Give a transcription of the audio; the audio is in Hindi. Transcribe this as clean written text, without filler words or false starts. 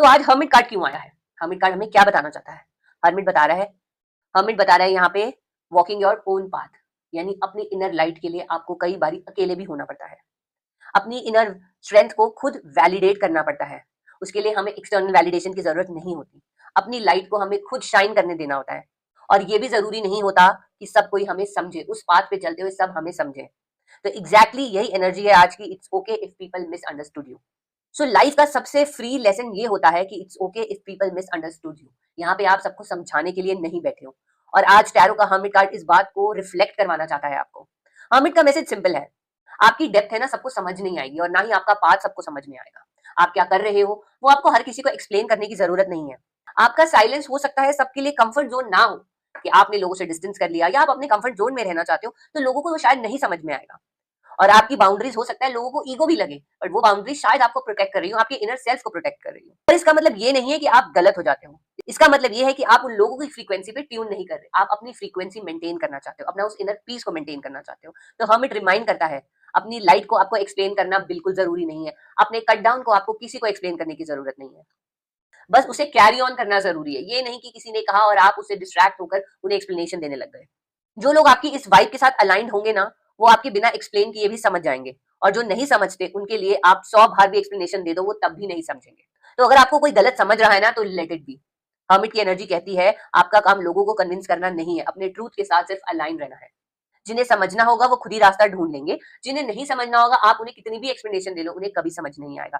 तो आज हर्मिट कार्ड क्यों आया है? हर्मिट कार्ड हमें क्या बताना चाहता है? हर्मिट बता रहा है हर्मिट बता रहा है यहाँ पे वॉकिंग योर ओन पाथ, यानी अपनी इनर लाइट के लिए आपको कई बारी अकेले भी होना पड़ता है। अपनी इनर स्ट्रेंथ को खुद वैलिडेट करना पड़ता है। उसके लिए हमें एक्सटर्नल वैलिडेशन की जरूरत नहीं होती। अपनी लाइट को हमें खुद शाइन करने देना होता है। और ये भी जरूरी नहीं होता कि सब कोई हमें समझे, उस पाथ पे चलते हुए सब हमें समझे। तो एग्जैक्टली यही एनर्जी है आज की, it's okay if people misunderstood you. So life का सबसे फ्री लेसन ये होता है कि it's okay if people misunderstood you. यहाँ पे आप सबको समझाने के लिए नहीं बैठे हो। और आज टैरो का हर्मिट कार्ड इस बात को रिफ्लेक्ट करवाना चाहता है आपको। हर्मिट का मैसेज सिंपल है, आपकी डेप्थ है ना सबको समझ नहीं आएगी, और ना ही आपका पाथ सबको समझ में आएगा। आप क्या कर रहे हो वो आपको हर किसी को एक्सप्लेन करने की जरूरत नहीं है। आपका साइलेंस हो सकता है सबके लिए कंफर्ट जोन ना हो, कि आपने लोगों से डिस्टेंस कर लिया या आप अपने कंफर्ट जोन में रहना चाहते हो, तो लोगों को वो शायद नहीं समझ में आएगा। और आपकी बाउंड्रीज हो सकता है लोगों को ईगो भी लगे, बट वो बाउंड्रीज शायद आपको प्रोटेक्ट कर रही हो, आपके इनर सेल्फ को प्रोटेक्ट कर रही हो। पर इसका मतलब ये नहीं है कि आप गलत हो जाते हो। इसका मतलब ये है कि आप उन लोगों की फ्रीक्वेंसी पे ट्यून नहीं कर रहे, आप अपनी फ्रीक्वेंसी मेंटेन करना चाहते हो, अपना उस इनर पीस को मेंटेन करना चाहते हो। तो हमें रिमाइंड करता है, अपनी लाइट को आपको एक्सप्लेन करना बिल्कुल जरूरी नहीं है। अपने कट डाउन को आपको किसी को एक्सप्लेन करने की जरूरत नहीं है। बस उसे कैरी ऑन करना जरूरी है। ये नहीं कि किसी ने कहा और आप उससे डिस्ट्रैक्ट होकर उन्हें एक्सप्लेनेशन देने लग गए। जो लोग आपकी इस वाइब के साथ अलाइंड होंगे ना, वो आपके बिना एक्सप्लेन किए भी समझ जाएंगे। और जो नहीं समझते उनके लिए आप 100 बार भी एक्सप्लेनेशन दे दो, वो तब भी नहीं समझेंगे। तो अगर आपको कोई गलत समझ रहा है ना, तो लेट इट बी। हर्मिट की एनर्जी कहती है आपका काम लोगों को कन्विंस करना नहीं है, अपने ट्रूथ के साथ सिर्फ अलाइन रहना है। जिन्हें समझना होगा वो खुद ही रास्ता ढूंढ लेंगे, जिन्हें नहीं समझना होगा आप उन्हें कितनी भी एक्सप्लेनेशन दे लो, उन्हें कभी समझ नहीं आएगा।